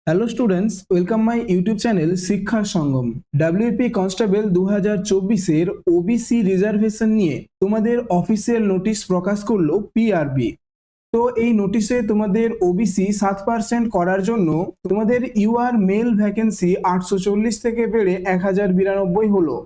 Hello students, welcome my YouTube channel শিক্ষা সঙ্গম। WP constable 2024-এর OBC reservation নিয়ে তোমাদের official notice প্রকাশ করলো পিআরবি। তো এই নোটিশে তোমাদের ওবিসি 7% করার জন্য তোমাদের ইউআর মেল ভ্যাকেন্সি 840 থেকে বেড়ে 1092 হলো।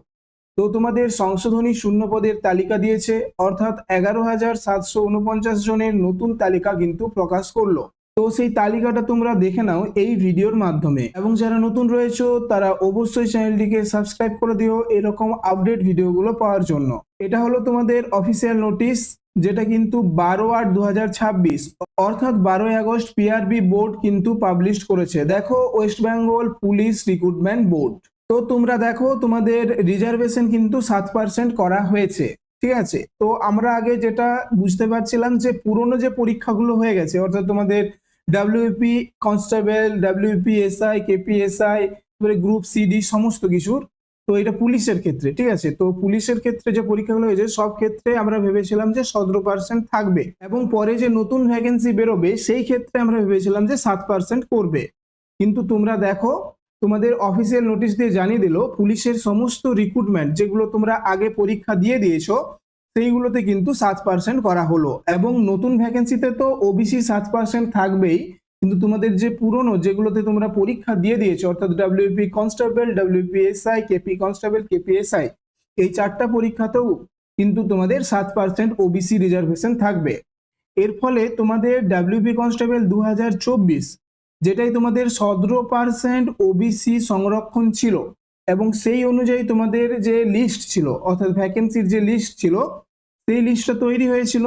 তো তোমাদের সংশোধনী শূন্য পদের তালিকা দিয়েছে, অর্থাৎ 11,749 জনের নতুন তালিকা কিন্তু প্রকাশ করলো। তো সেই তালিকাটা তোমরা দেখে নাও এই ভিডিওর মাধ্যমে, এবং যারা নতুন রয়েছে তারা অবশ্যই চ্যানেলটিকে সাবস্ক্রাইব করে দিও এরকম আপডেট ভিডিওগুলো পাওয়ার জন্য। এটা হলো তোমাদের অফিসিয়াল নোটিশ, যেটা কিন্তু 12/8/2026 অর্থাৎ 12ই আগস্ট পিআরবি বোর্ড কিন্তু পাবলিশ করেছে। দেখো, West Bengal police recruitment board. তো তোমরা দেখো, তোমাদের রিজার্ভেশন কিন্তু 7% করা হয়েছে, ঠিক আছে। তো আমরা আগে যেটা বুঝতে পারছিলাম যে পুরনো যে পরীক্ষাগুলো হয়ে গেছে, অর্থাৎ তোমাদের WP constable, WP SI, KPSI, group CD সমস্ত কিছুর, তো এটা পুলিশের ক্ষেত্রে, ঠিক আছে। তো পুলিশের ক্ষেত্রে যে পরীক্ষাগুলো হয়েছে সব ক্ষেত্রে আমরা ভেবেছিলাম যে 17% থাকবে, এবং পরে যে নতুন ভ্যাকেন্সি বেরোবে সেই ক্ষেত্রে আমরা ভেবেছিলাম যে 7% করবে। কিন্তু তোমরা দেখো, তোমাদের অফিসিয়াল নোটিশ দিয়ে জানিয়ে দিল পুলিশের সমস্ত রিক্রুটমেন্ট যেগুলো তোমরা আগে পরীক্ষা দিয়ে দিয়েছো সেইগুলোতে কিন্তু 7% করা হলো, এবং নতুন ভ্যাকেন্সিতে তো ওবিসি 7% থাকবেই, কিন্তু তোমাদের যে পুরনো যেগুলোতে তোমরা পরীক্ষা দিয়ে দিয়েছো, অর্থাৎ WP constable, WP SI, KP constable, KPSI, এই চারটা পরীক্ষাতেও কিন্তু তোমাদের 7% ওবিসি রিজার্ভেশন থাকবে। এর ফলে তোমাদের ডাব্লিউপি কনস্টেবল 2024, যেটাই তোমাদের 17% ওবিসি সংরক্ষণ ছিল, এবং সেই অনুযায়ী তোমাদের যে লিস্ট ছিল, অর্থাৎ ভ্যাকেন্সির যে লিস্ট ছিল সেই লিস্টটা তৈরি হয়েছিল।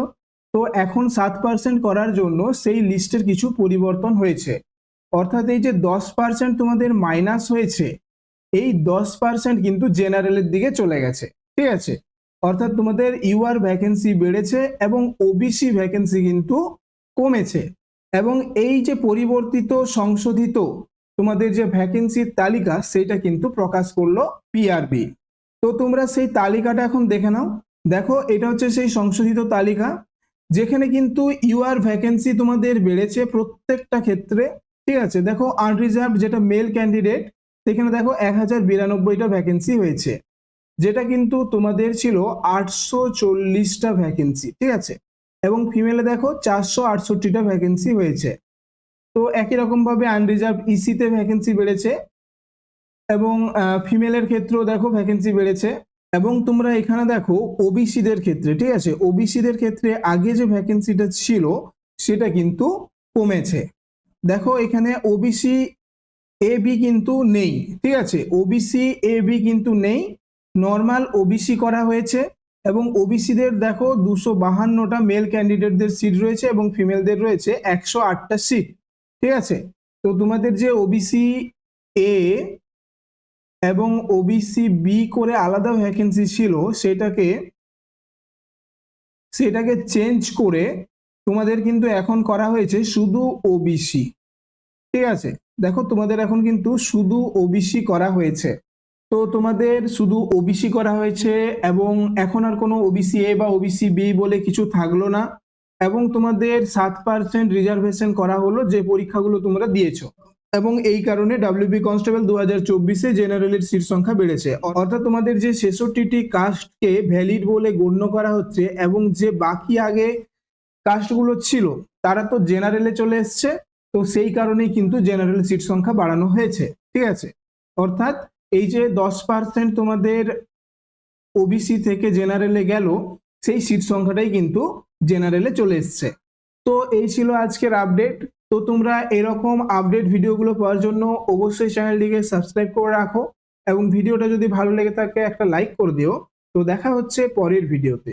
তো এখন 7% করার জন্য সেই লিস্টের কিছু পরিবর্তন হয়েছে, অর্থাৎ এই যে 10% তোমাদের মাইনাস হয়েছে, এই 10% কিন্তু জেনারেলের দিকে চলে গেছে, ঠিক আছে। অর্থাৎ তোমাদের ইউআর ভ্যাকেন্সি বেড়েছে এবং ওবিসি ভ্যাকেন্সি কিন্তু কমেছে। এবং এই যে পরিবর্তিত সংশোধিত তোমাদের যে ভ্যাকেন্সির তালিকা সেটা কিন্তু প্রকাশ করলো পিআরবি। তো তোমরা সেই তালিকাটা এখন দেখে নাও। দেখো, এটা হচ্ছে সেই সংশোধিত তালিকা, যেখানে কিন্তু ইউআর ভ্যাকেন্সি তোমাদের বেড়েছে প্রত্যেকটা ক্ষেত্রে, ঠিক আছে। দেখো, আনরিজার্ভ যেটা মেল ক্যান্ডিডেট, সেখানে দেখো 1092টা ভ্যাকেন্সি হয়েছে, যেটা কিন্তু তোমাদের ছিল 840টা ভ্যাকেন্সি, ঠিক আছে। এবং ফিমেলে দেখো 468টা ভ্যাকেন্সি হয়েছে। তো একই রকম ভাবে আনরিজার্ভ ইসিতে ভ্যাকেন্সি বেড়েছে, এবং ফিমেলের ক্ষেত্রেও দেখো ভ্যাকেন্সি বেড়েছে। এবং তোমরা এখানে দেখো ওবিসিদের ক্ষেত্রে, ঠিক আছে, ওবিসিদের ক্ষেত্রে আগে যে ভ্যাকেন্সিটা ছিল সেটা কিন্তু কমেছে। দেখো, এখানে ওবিসি এ বি কিন্তু নেই, ঠিক আছে, ওবিসি এ বি কিন্তু নেই, নর্মাল ওবিসি করা হয়েছে। এবং ওবিসিদের দেখো 252টা মেল ক্যান্ডিডেটদের সিট রয়েছে, এবং ফিমেলদের রয়েছে 108টা সিট, ঠিক আছে। তো তোমাদের যে ওবিসি এ এবং ওবিসি বি করে আলাদা ভ্যাকেন্সি ছিল সেটাকে চেঞ্জ করে তোমাদের কিন্তু এখন করা হয়েছে শুধু ওবিসি, ঠিক আছে। দেখো, তোমাদের এখন কিন্তু শুধু ওবিসি করা হয়েছে। তো তোমাদের শুধু ওবিসি করা হয়েছে, এবং এখন আর কোনো ওবিসি এ বা ওবিসি বি বলে কিছু থাকলো না, এবং তোমাদের 7% রিজার্ভেশন করা হলো যে পরীক্ষাগুলো তোমরা দিয়েছো। এবং এই কারণে ডাব্লিউবি কনস্টেবল 2024-এ জেনারেলের সিট সংখ্যা বেড়েছে, অর্থাৎ তোমাদের যে 66টি কাস্টকে ভ্যালিড বলে গণ্য করা হচ্ছে, এবং যে বাকি আগে কাস্টগুলো ছিল তারা তো জেনারেলে চলে এসছে। তো সেই কারণেই কিন্তু জেনারেল সিট সংখ্যা বাড়ানো হয়েছে, ঠিক আছে। অর্থাৎ এই যে 10% তোমাদের ওবিসি থেকে জেনারেলে গেল, সেই সিট সংখ্যাটাই কিন্তু জেনারেলে চলে এসছে। তো এই ছিল আজকের আপডেট। তো তোমরা এরকম আপডেট ভিডিওগুলো পাওয়ার জন্য অবশ্যই চ্যানেলটিকে সাবস্ক্রাইব করে রাখো, এবং ভিডিওটা যদি ভালো লেগে থাকে একটা লাইক করে দিও। তো দেখা হচ্ছে পরের ভিডিওতে।